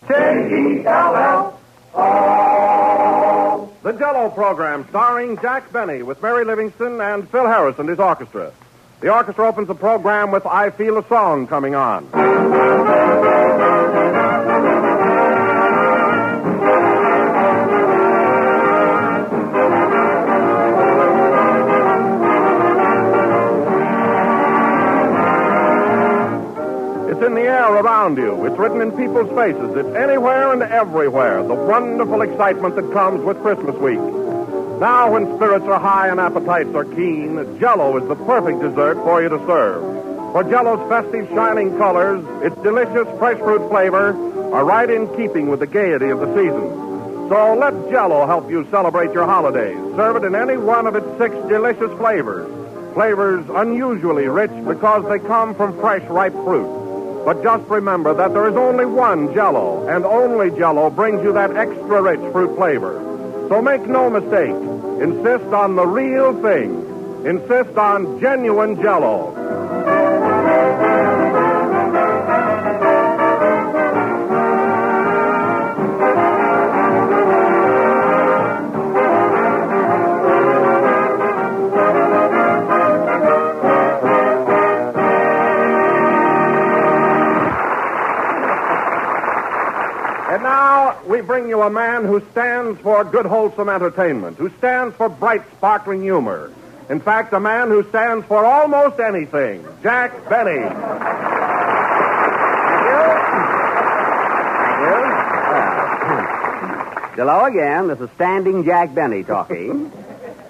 Jello. The Jello program starring Jack Benny with Mary Livingston and Phil Harris and his orchestra. The orchestra opens the program with I Feel a Song coming on. It's in the air around you. It's written in people's faces. It's anywhere and everywhere. The wonderful excitement that comes with Christmas week. Now, when spirits are high and appetites are keen, Jello is the perfect dessert for you to serve. For Jello's festive, shining colors, its delicious fresh fruit flavor are right in keeping with the gaiety of the season. So let Jello help you celebrate your holidays. Serve it in any one of its 6 delicious flavors. Flavors unusually rich because they come from fresh, ripe fruit. But just remember that there is only one Jello, and only Jello brings you that extra rich fruit flavor. So make no mistake. Insist on the real thing. Insist on genuine Jello. And now we bring you a man who stands for good, wholesome entertainment, who stands for bright, sparkling humor. In fact, a man who stands for almost anything, Jack Benny. Hello again. This is Standing Jack Benny talking.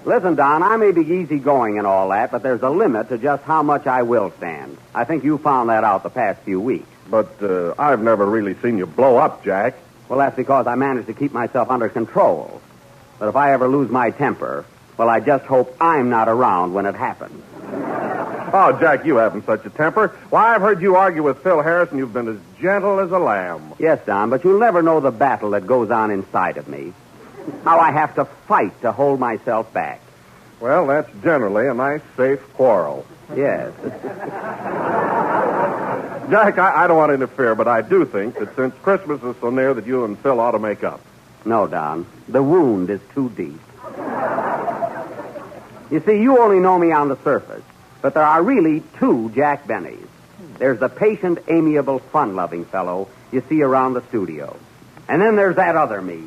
Listen, Don, I may be easygoing and all that, but there's a limit to just how much I will stand. I think you found that out the past few weeks. But I've never really seen you blow up, Jack. Well, that's because I managed to keep myself under control. But if I ever lose my temper, well, I just hope I'm not around when it happens. Oh, Jack, you haven't such a temper. Why, I've heard you argue with Phil Harris, and you've been as gentle as a lamb. Yes, Don, but you'll never know the battle that goes on inside of me. How I have to fight to hold myself back. Well, that's generally a nice, safe quarrel. Yes. Jack, I don't want to interfere, but I do think that since Christmas is so near that you and Phil ought to make up. No, Don. The wound is too deep. You see, you only know me on the surface, but there are really 2 Jack Bennys. There's the patient, amiable, fun-loving fellow you see around the studio. And then there's that other me.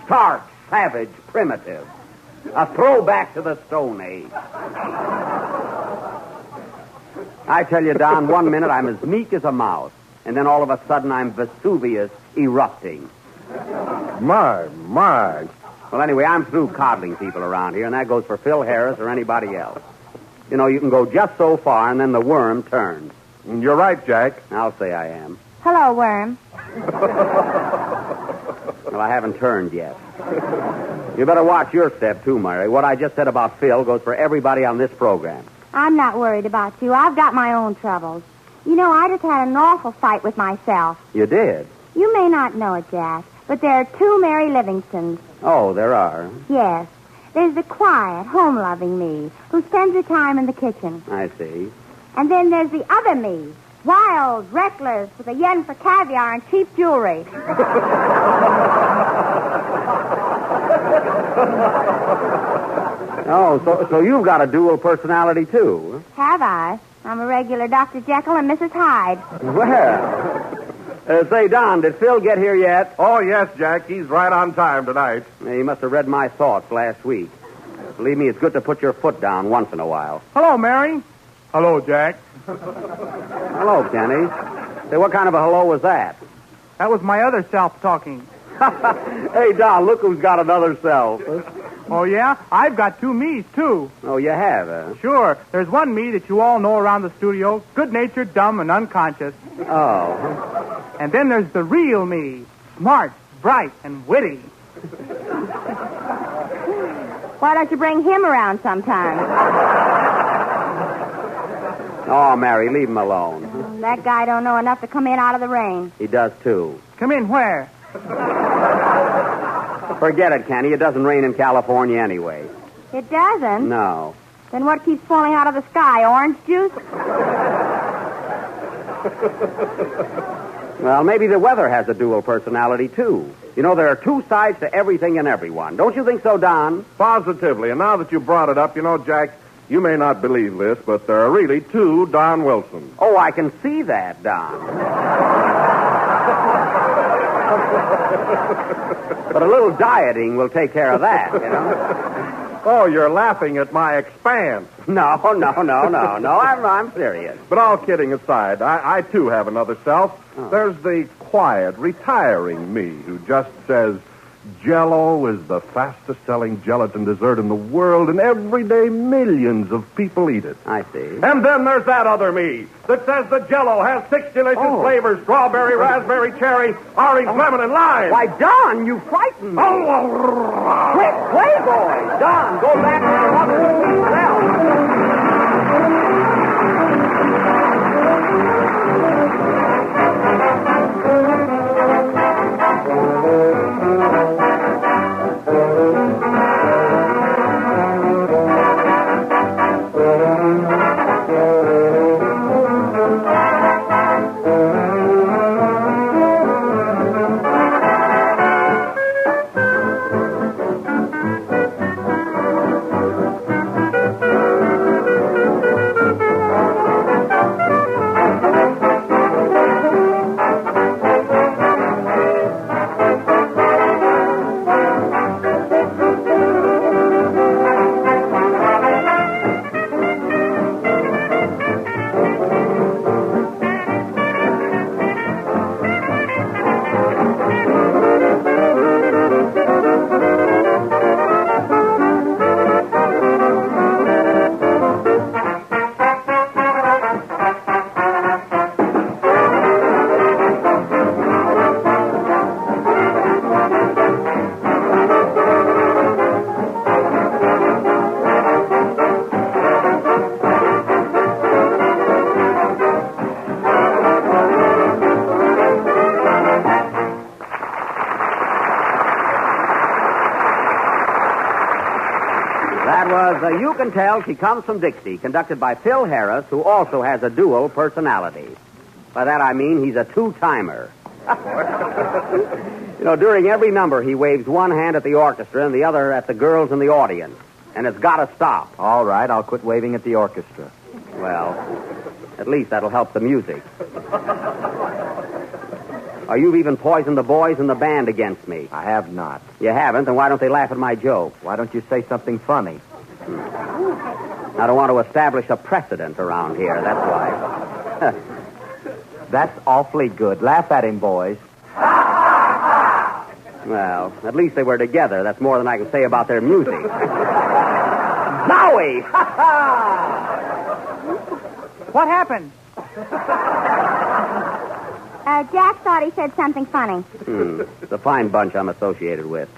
Stark, savage, primitive. A throwback to the Stone Age. I tell you, Don, one minute I'm as meek as a mouse, and then all of a sudden I'm Vesuvius erupting. My. Well, anyway, I'm through coddling people around here, and that goes for Phil Harris or anybody else. You know, you can go just so far, and then the worm turns. You're right, Jack. I'll say I am. Hello, worm. Well, I haven't turned yet. You better watch your step, too, Mary. What I just said about Phil goes for everybody on this program. I'm not worried about you. I've got my own troubles. You know, I just had an awful fight with myself. You did? You may not know it, Jack, but there are 2 Mary Livingstons. Oh, there are? Yes. There's the quiet, home-loving me, who spends her time in the kitchen. I see. And then there's the other me, wild, reckless, with a yen for caviar and cheap jewelry. Oh, so you've got a dual personality, too? Have I? I'm a regular Dr. Jekyll and Mrs. Hyde. Well, say, Don, did Phil get here yet? Oh, yes, Jack. He's right on time tonight. He must have read my thoughts last week. Believe me, it's good to put your foot down once in a while. Hello, Mary. Hello, Jack. Hello, Kenny. Say, what kind of a hello was that? That was my other self talking. Hey, Don, look who's got another self. Oh, yeah? I've got 2 me's, too. Oh, you have, huh? Sure. There's one me that you all know around the studio, good-natured, dumb, and unconscious. Oh. And then there's the real me, smart, bright, and witty. Why don't you bring him around sometime? Oh, Mary, leave him alone. That guy don't know enough to come in out of the rain. He does, too. Come in where? Forget it, Kenny. It doesn't rain in California anyway. It doesn't? No. Then what keeps falling out of the sky? Orange juice? Well, maybe the weather has a dual personality, too. You know, there are two sides to everything and everyone. Don't you think so, Don? Positively. And now that you brought it up, you know, Jack, you may not believe this, but there are really two Don Wilsons. Oh, I can see that, Don. But a little dieting will take care of that, you know? Oh, you're laughing at my expanse. No. I'm serious. But all kidding aside, I too have another self. Oh. There's the quiet, retiring me who just says, Jello is the fastest-selling gelatin dessert in the world, and every day millions of people eat it. I see. And then there's that other me that says that Jello has 6 delicious flavors: strawberry, raspberry, cherry, orange, lemon, and lime. Why, Don, you frightened me. Quick, Playboy! Don, go back to your mother and keep well. You Can Tell She Comes from Dixie, conducted by Phil Harris, who also has a dual personality. By that I mean he's a two-timer. You know, during every number, he waves one hand at the orchestra and the other at the girls in the audience. And it's got to stop. All right, I'll quit waving at the orchestra. Well, at least that'll help the music. Or you've even poisoned the boys in the band against me. I have not. You haven't? Then why don't they laugh at my joke? Why don't you say something funny? I don't want to establish a precedent around here, that's why. That's awfully good. Laugh at him, boys. Well, at least they were together. That's more than I can say about their music. Zowie! What happened? Jack thought he said something funny. It's a fine bunch I'm associated with.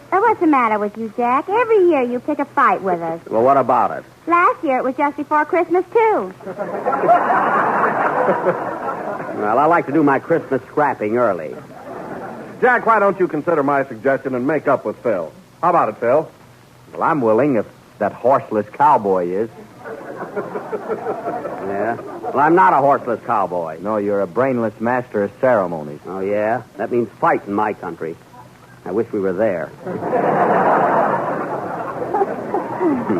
What's the matter with you, Jack? Every year you pick a fight with us. Well, what about it? Last year it was just before Christmas, too. Well, I like to do my Christmas scrapping early. Jack, why don't you consider my suggestion and make up with Phil? How about it, Phil? Well, I'm willing if that horseless cowboy is. Yeah? Well, I'm not a horseless cowboy. No, you're a brainless master of ceremonies. Oh, yeah? That means fight in my country. I wish we were there.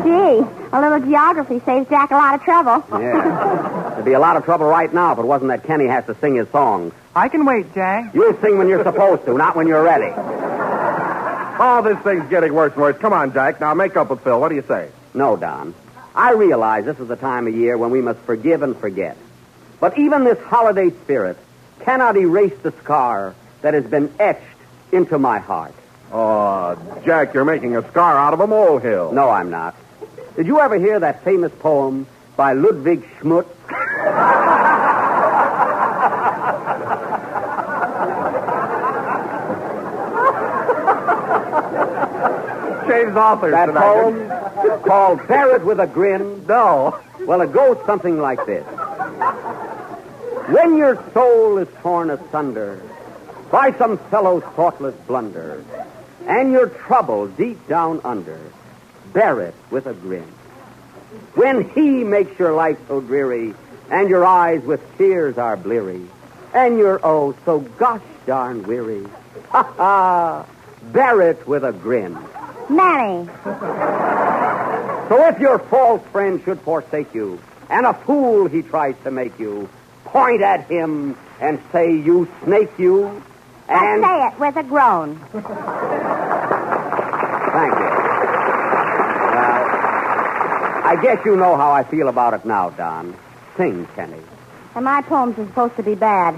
Gee, a little geography saves Jack a lot of trouble. Yeah. There'd be a lot of trouble right now if it wasn't that Kenny has to sing his songs. I can wait, Jack. You sing when you're supposed to, not when you're ready. Oh, this thing's getting worse and worse. Come on, Jack. Now make up with Phil. What do you say? No, Don. I realize this is the time of year when we must forgive and forget. But even this holiday spirit cannot erase the scar that has been etched into my heart. Oh, Jack, you're making a scar out of a molehill. No, I'm not. Did you ever hear that famous poem by Ludwig Schmutz? Shaves authors That tonight. poem called Bear It With a Grin? No. Well, it goes something like this. When your soul is torn asunder by some fellow's thoughtless blunder, and your trouble deep down under, bear it with a grin. When he makes your life so dreary, and your eyes with tears are bleary, and you're oh so gosh darn weary. Ha ha! Bear it with a grin. Many. So if your false friend should forsake you, and a fool he tries to make you, point at him and say you snake you, and... Say it with a groan. Thank you. Well, I guess you know how I feel about it now, Don. Sing, Kenny. And my poems are supposed to be bad.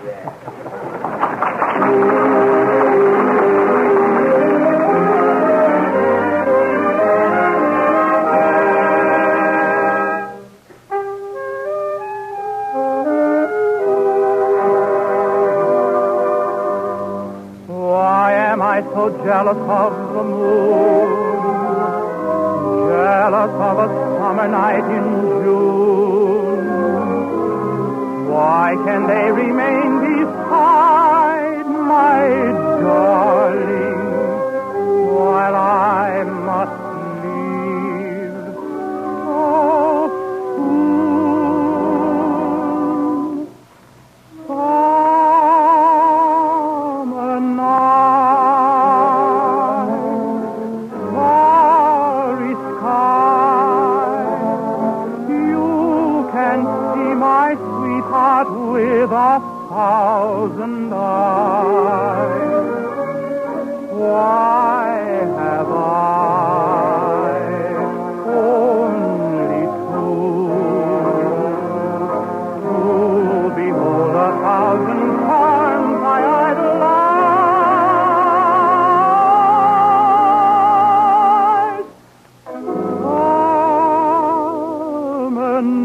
Why am I so jealous of the moon? Jealous of a summer night in June. Why can they remain beside my darling while I must leave so soon? Summer night, starry sky, you can see my sweetheart with 1,000 eyes. Why have I only two to behold 1,000 charms I idolize? Summer night,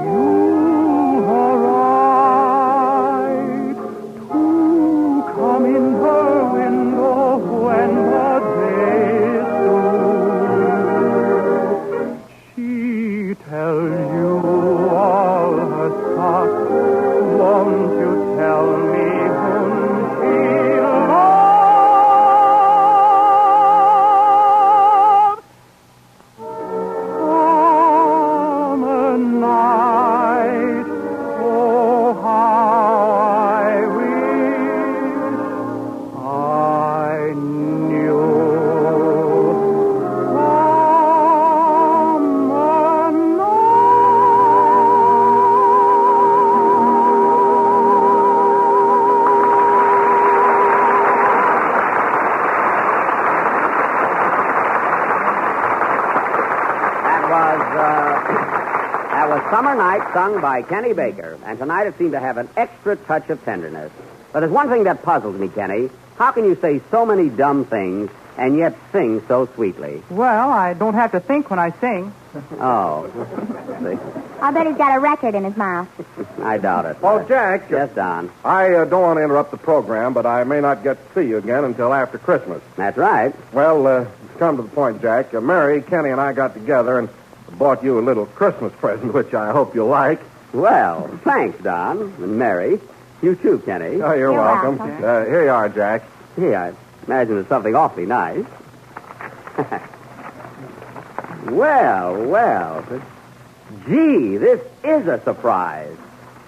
you are right to come in her window when the day is through. She tells you all her thoughts. Won't you tell me whom she loves? Summer night, oh how I wish I knew. Summer That was Summer Night, sung by Kenny Baker. And tonight it seemed to have an extra touch of tenderness. But there's one thing that puzzles me, Kenny. How can you say so many dumb things and yet sing so sweetly? Well, I don't have to think when I sing. Oh. See, I'll bet he's got a record in his mouth. I doubt it. Oh, Jack. Yes, Don. I don't want to interrupt the program, but I may not get to see you again until after Christmas. That's right. Well, to come to the point, Jack, Mary, Kenny, and I got together and bought you a little Christmas present, which I hope you'll like. Well, thanks, Don. And Mary. You too, Kenny. Oh, you're welcome. welcome. Here you are, Jack. Gee, I imagine it's something awfully nice. Well. Gee, this is a surprise.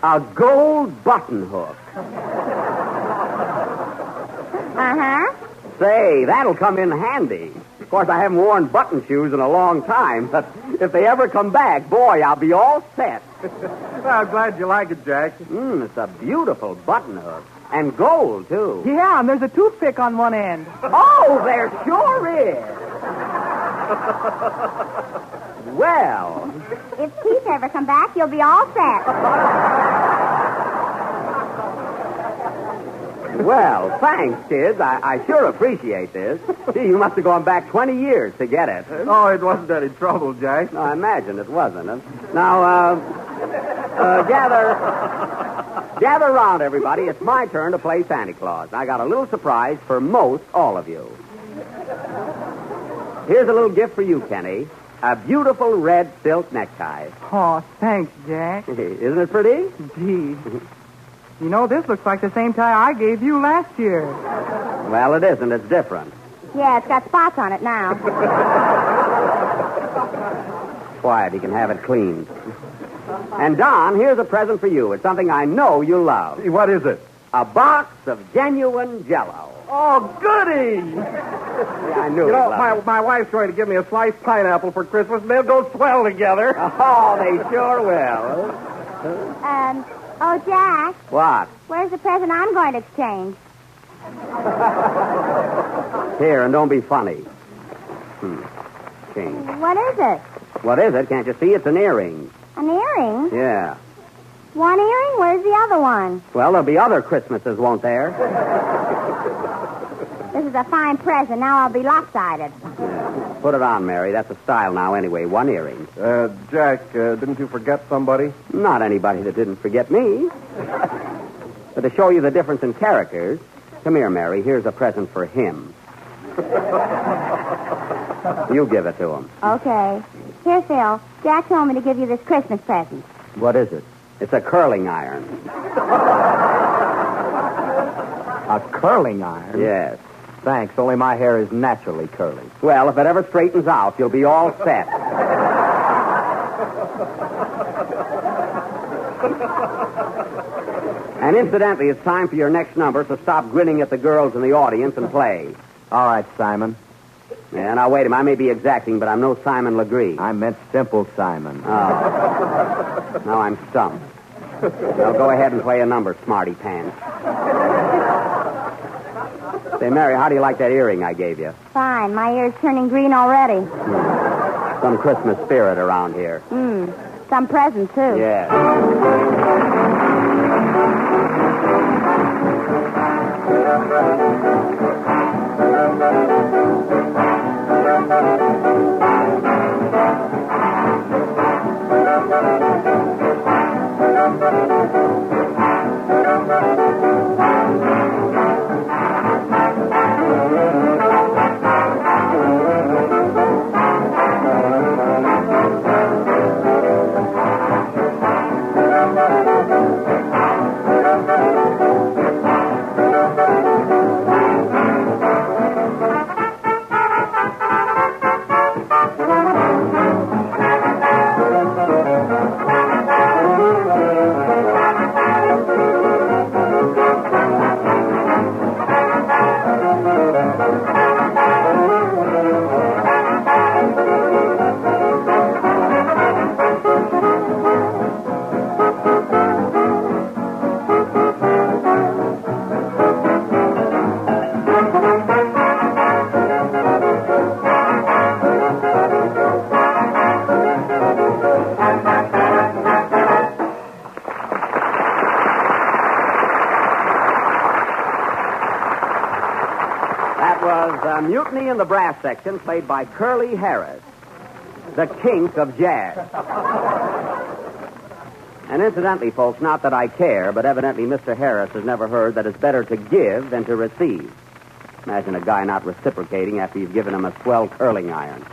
A gold button hook. Uh-huh. Say, that'll come in handy. Of course, I haven't worn button shoes in a long time, but if they ever come back, boy, I'll be all set. Well, I'm glad you like it, Jack. It's a beautiful button hook. And gold, too. Yeah, and there's a toothpick on one end. Oh, there sure is. Well, If Keith ever come back, you'll be all set. well, thanks, kids. I sure appreciate this. Gee, you must have gone back 20 years to get it. Oh, it wasn't any trouble, Jack. No, I imagine it wasn't. Now, gather around, everybody. It's my turn to play Santa Claus. I got a little surprise for most all of you. Here's a little gift for you, Kenny. A beautiful red silk necktie. Oh, thanks, Jack. Isn't it pretty? Gee. You know, this looks like the same tie I gave you last year. Well, it isn't. It's different. Yeah, it's got spots on it now. Quiet. He can have it cleaned. And, Don, here's a present for you. It's something I know you love. What is it? A box of genuine Jello. Oh, goody! Yeah, I knew You know, you'd love it. my wife's going to give me a sliced pineapple for Christmas, and they'll go swell together. Oh, they sure will. Oh, Jack, What? where's the present I'm going to exchange? Here, and don't be funny. King. What is it? What is it? Can't you see? It's an earring. An earring? Yeah. One earring? Where's the other one? Well, there'll be other Christmases, won't there? This is a fine present. Now I'll be lopsided. Yeah. Put it on, Mary. That's the style now, anyway. One earring. Jack, didn't you forget somebody? Not anybody that didn't forget me. But to show you the difference in characters, come here, Mary. Here's a present for him. You give it to him. Okay. Here, Phil. Jack told me to give you this Christmas present. What is it? It's a curling iron. A curling iron? Yes. Thanks, only my hair is naturally curly. Well, if it ever straightens out, you'll be all set. And incidentally, it's time for your next number, so stop grinning at the girls in the audience and play. All right, Simon. Yeah, now, wait a minute. I may be exacting, but I'm no Simon Legree. I meant Simple Simon. Oh. Now I'm stumped. Now go ahead and play a number, smarty pants. Say, Mary, how do you like that earring I gave you? Fine. My ear's turning green already. Some Christmas spirit around here. Some present, too. Yeah. Mutiny in the Brass Section, played by Curly Harris, the kink of jazz. And incidentally, folks, not that I care, but evidently Mr. Harris has never heard that it's better to give than to receive. Imagine a guy not reciprocating after you've given him a swell curling iron.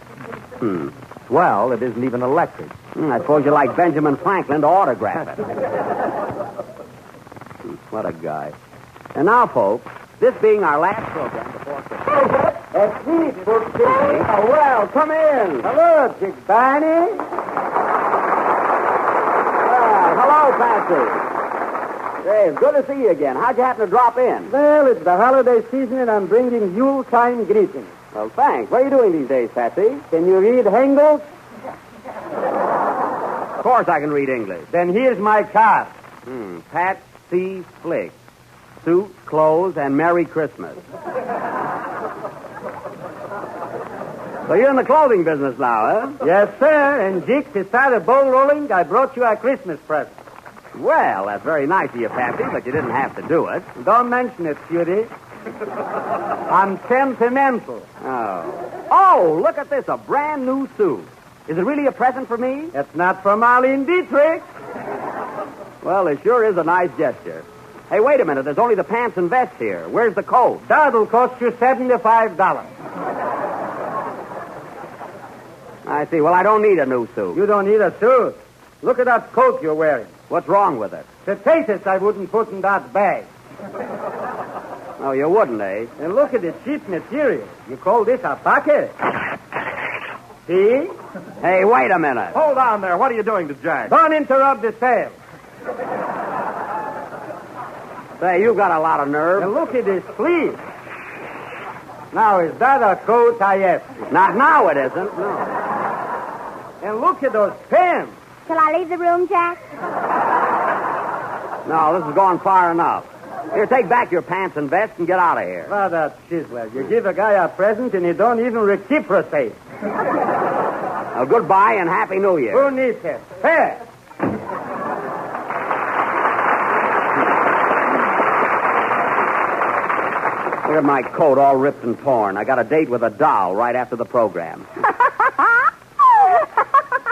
Swell? It isn't even electric. I suppose you like Benjamin Franklin to autograph it. What a guy. And now, folks, this being our last program before Christmas. A seat for Jimmy. Oh, well, come in. Hello, Chick Barney. Hello, Patsy. Hey, it's good to see you again. How'd you happen to drop in? Well, it's the holiday season, and I'm bringing Yuletime greetings. Well, thanks. What are you doing these days, Patsy? Can you read Hengel? Of course I can read English. Then here's my card. Patsy Flick. Suit, clothes, and Merry Christmas. So you're in the clothing business now, huh? Yes, sir. And, Jick, to start a ball rolling, I brought you a Christmas present. Well, that's very nice of you, Patsy, but you didn't have to do it. Don't mention it, cutie. I'm sentimental. Oh, look at this, a brand new suit. Is it really a present for me? It's not from Arlene Dietrich. Well, it sure is a nice gesture. Hey, wait a minute. There's only the pants and vest here. Where's the coat? That'll cost you $75. I see. Well, I don't need a new suit. You don't need a suit. Look at that coat you're wearing. What's wrong with it? Potatoes I wouldn't put in that bag. Oh, you wouldn't, eh? And look at the cheap material. You call this a bucket? See? Hey, wait a minute. Hold on there. What are you doing to Jack? Don't interrupt the sale. Say, you've got a lot of nerve. And look at his sleeve. Now, is that a coat I asked you? Not now, it isn't. No. And look at those pants. Shall I leave the room, Jack? No, this is going far enough. Here, take back your pants and vest and get out of here. What a chiseler. You give a guy a present and you don't even reciprocate. Well, goodbye and Happy New Year. Who needs it? Hey! Look at my coat all ripped and torn. I got a date with a doll right after the program.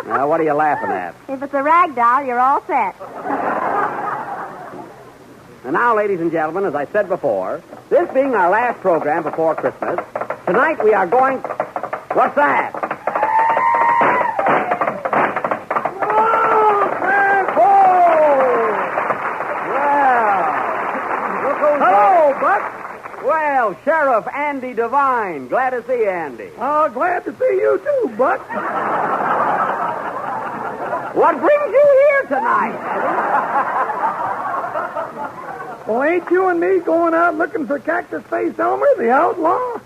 Now, what are you laughing at? If it's a rag doll, you're all set. And now, ladies and gentlemen, as I said before, this being our last program before Christmas, tonight we are going... What's that? Hello, Buck. Well, Sheriff Andy Devine. Glad to see you, Andy. Oh, glad to see you too, Buck. What brings you here tonight? Well, ain't you and me going out looking for Cactus Face Elmer, the outlaw?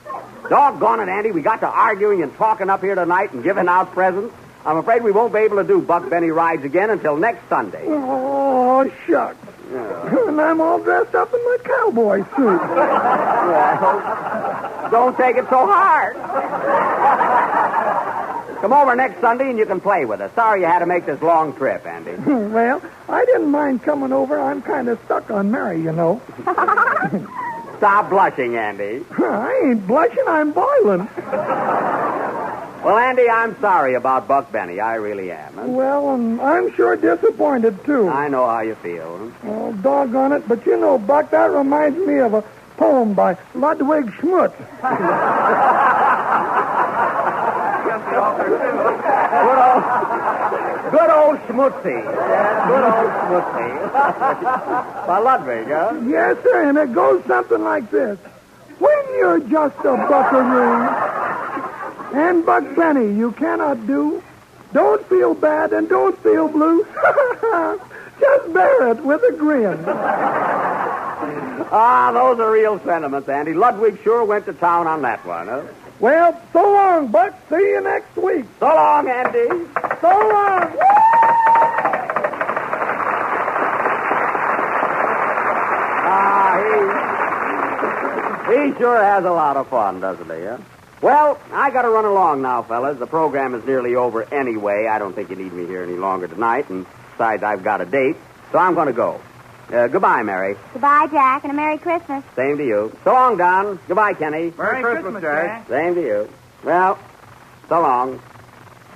Doggone it, Andy. We got to arguing and talking up here tonight and giving out presents. I'm afraid we won't be able to do Buck Benny Rides again until next Sunday. Oh, shucks. Yeah. And I'm all dressed up in my cowboy suit. Well, don't take it so hard. Come over next Sunday and you can play with us. Sorry you had to make this long trip, Andy. Well, I didn't mind coming over. I'm kind of stuck on Mary, you know. Stop blushing, Andy. I ain't blushing. I'm boiling. Well, Andy, I'm sorry about Buck Benny. I really am. Well, and I'm sure disappointed, too. I know how you feel. Oh, doggone it. But you know, Buck, that reminds me of a poem by Ludwig Schmutz. Good old Schmutzy. Yeah, good old Schmutzy. By Ludwig, huh? Yes, sir, and it goes something like this. When you're just a buckaroo and Buck Benny you cannot do, don't feel bad and don't feel blue. Just bear it with a grin. Ah, those are real sentiments, Andy. Ludwig sure went to town on that one, huh? Well, so long, Buck. See you next week. So long, Andy. So long. He sure has a lot of fun, doesn't he, huh? Well, I got to run along now, fellas. The program is nearly over anyway. I don't think you need me here any longer tonight, and besides, I've got a date, so I'm going to go. Goodbye, Mary. Goodbye, Jack, and a Merry Christmas. Same to you. So long, Don. Goodbye, Kenny. Merry Christmas, Jack. Same to you. Well, so long.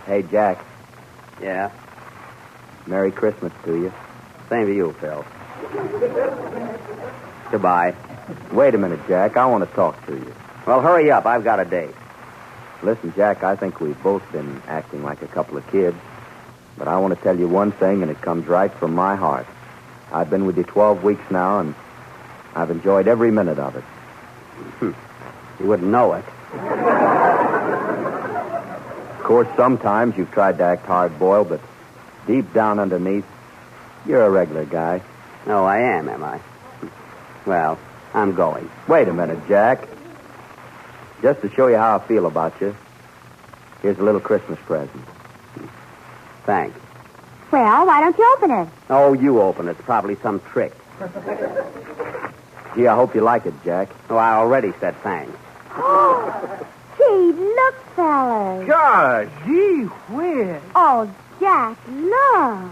Hey, Jack. Yeah. Merry Christmas to you. Same to you, Phil. Goodbye. Wait a minute, Jack. I want to talk to you. Well, hurry up. I've got a date. Listen, Jack, I think we've both been acting like a couple of kids. But I want to tell you one thing, and it comes right from my heart. I've been with you 12 weeks now, and I've enjoyed every minute of it. You wouldn't know it. Of course, sometimes you've tried to act hard-boiled, but deep down underneath, you're a regular guy. No, I am I? Well, I'm going. Wait a minute, Jack. Just to show you how I feel about you, here's a little Christmas present. Thanks. Well, why don't you open it? Oh, you open it. It's probably some trick. Gee, I hope you like it, Jack. Oh, I already said thanks. Gee, look, fellas. Gosh. Gee whiz. Oh, Jack, look.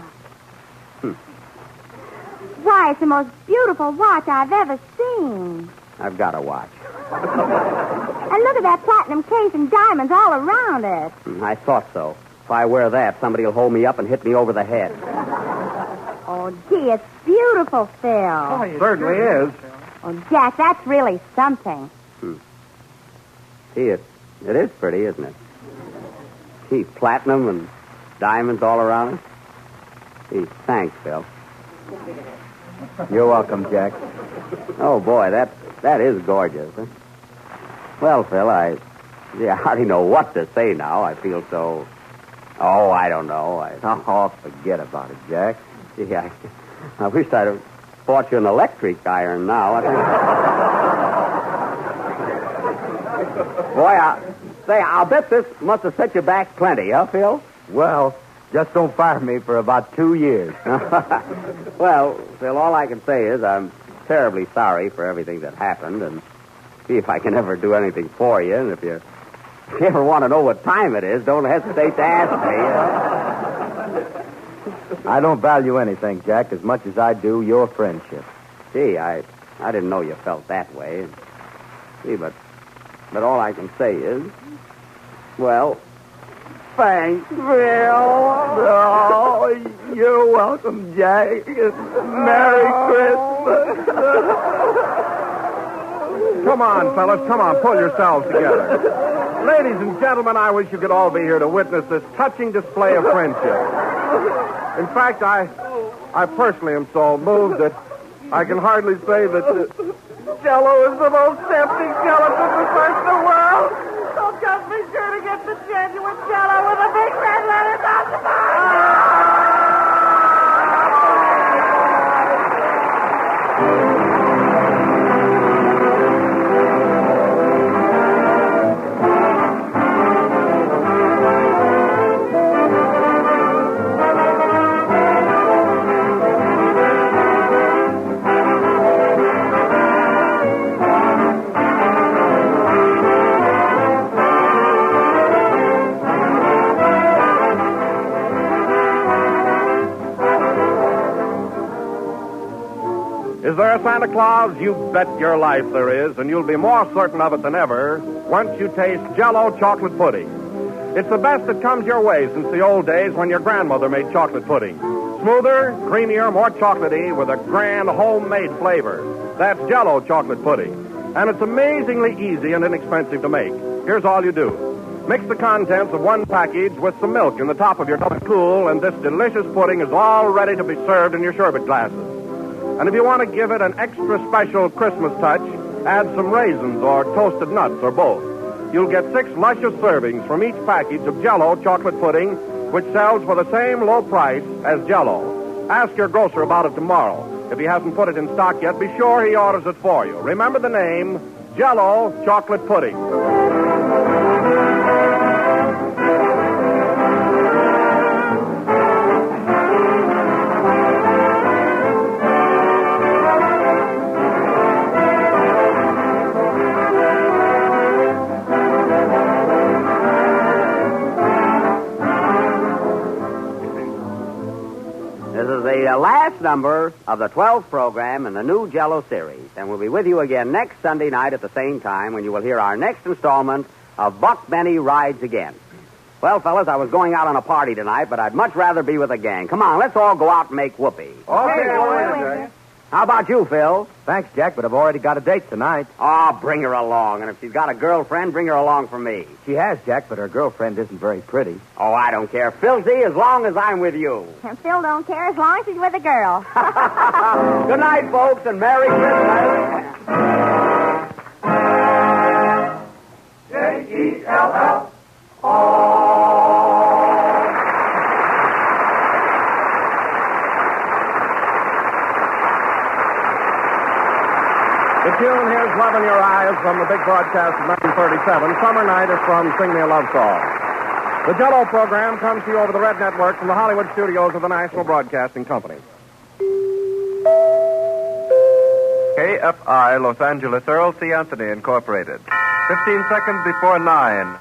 Why, it's the most beautiful watch I've ever seen. I've got a watch. And look at that platinum case and diamonds all around it. I thought so. If I wear that, somebody will hold me up and hit me over the head. Oh, gee, it's beautiful, Phil. It certainly is. Oh, Jack, that's really something. Gee, it is pretty, isn't it? Gee, platinum and diamonds all around it. Gee, thanks, Phil. You're welcome, Oh, boy, that is gorgeous. Huh? Well, Phil, I Yeah, I hardly know what to say now. I feel so... Oh, I don't know. Oh, forget about it, Jack. Gee, I wish I'd have bought you an electric iron now. Boy, I'll bet this must have set you back plenty, huh, Phil? Well, just don't fire me for about 2 years. Well, Phil, all I can say is I'm terribly sorry for everything that happened, and see if I can ever do anything for you. And if you ever want to know what time it is, don't hesitate to ask me. I don't value anything, Jack, as much as I do your friendship. Gee, I didn't know you felt that way. See, but all I can say is, well, thanks, Phil. Oh, you're welcome, Jack. Merry Christmas. Come on, fellas, come on, pull yourselves together. Ladies and gentlemen, I wish you could all be here to witness this touching display of friendship. In fact, I personally am so moved that I can hardly say that Jello is the most tempting gelatin to search the world. So just be sure to get the genuine Jello with the big red letters on the Is there a Santa Claus? You bet your life there is, and you'll be more certain of it than ever once you taste Jello chocolate pudding. It's the best that comes your way since the old days when your grandmother made chocolate pudding. Smoother, creamier, more chocolatey with a grand homemade flavor. That's Jello chocolate pudding. And it's amazingly easy and inexpensive to make. Here's all you do. Mix the contents of one package with some milk in the top of your double cool, and this delicious pudding is all ready to be served in your sherbet glasses. And if you want to give it an extra special Christmas touch, add some raisins or toasted nuts or both. You'll get 6 luscious servings from each package of Jello chocolate pudding, which sells for the same low price as Jello. Ask your grocer about it tomorrow. If he hasn't put it in stock yet, be sure he orders it for you. Remember the name, Jello chocolate pudding. This is the last number of the 12th program in the new Jello series, and we'll be with you again next Sunday night at the same time when you will hear our next installment of Buck Benny Rides Again. Well, fellas, I was going out on a party tonight, but I'd much rather be with a gang. Come on, let's all go out and make whoopee. Okay, How about you, Phil? Thanks, Jack, but I've already got a date tonight. Oh, bring her along, and if she's got a girlfriend, bring her along for me. She has, Jack, but her girlfriend isn't very pretty. Oh, I don't care. Filthy as long as I'm with you. And Phil don't care as long as he's with a girl. Good night, folks, and Merry Christmas. The tune, Here's Love in Your Eyes, from the big broadcast of 1937. Summer Night is from Sing Me a Love Song. The Jello program comes to you over the Red Network from the Hollywood studios of the National Broadcasting Company. KFI Los Angeles Earl C. Anthony Incorporated. 15 seconds before 9.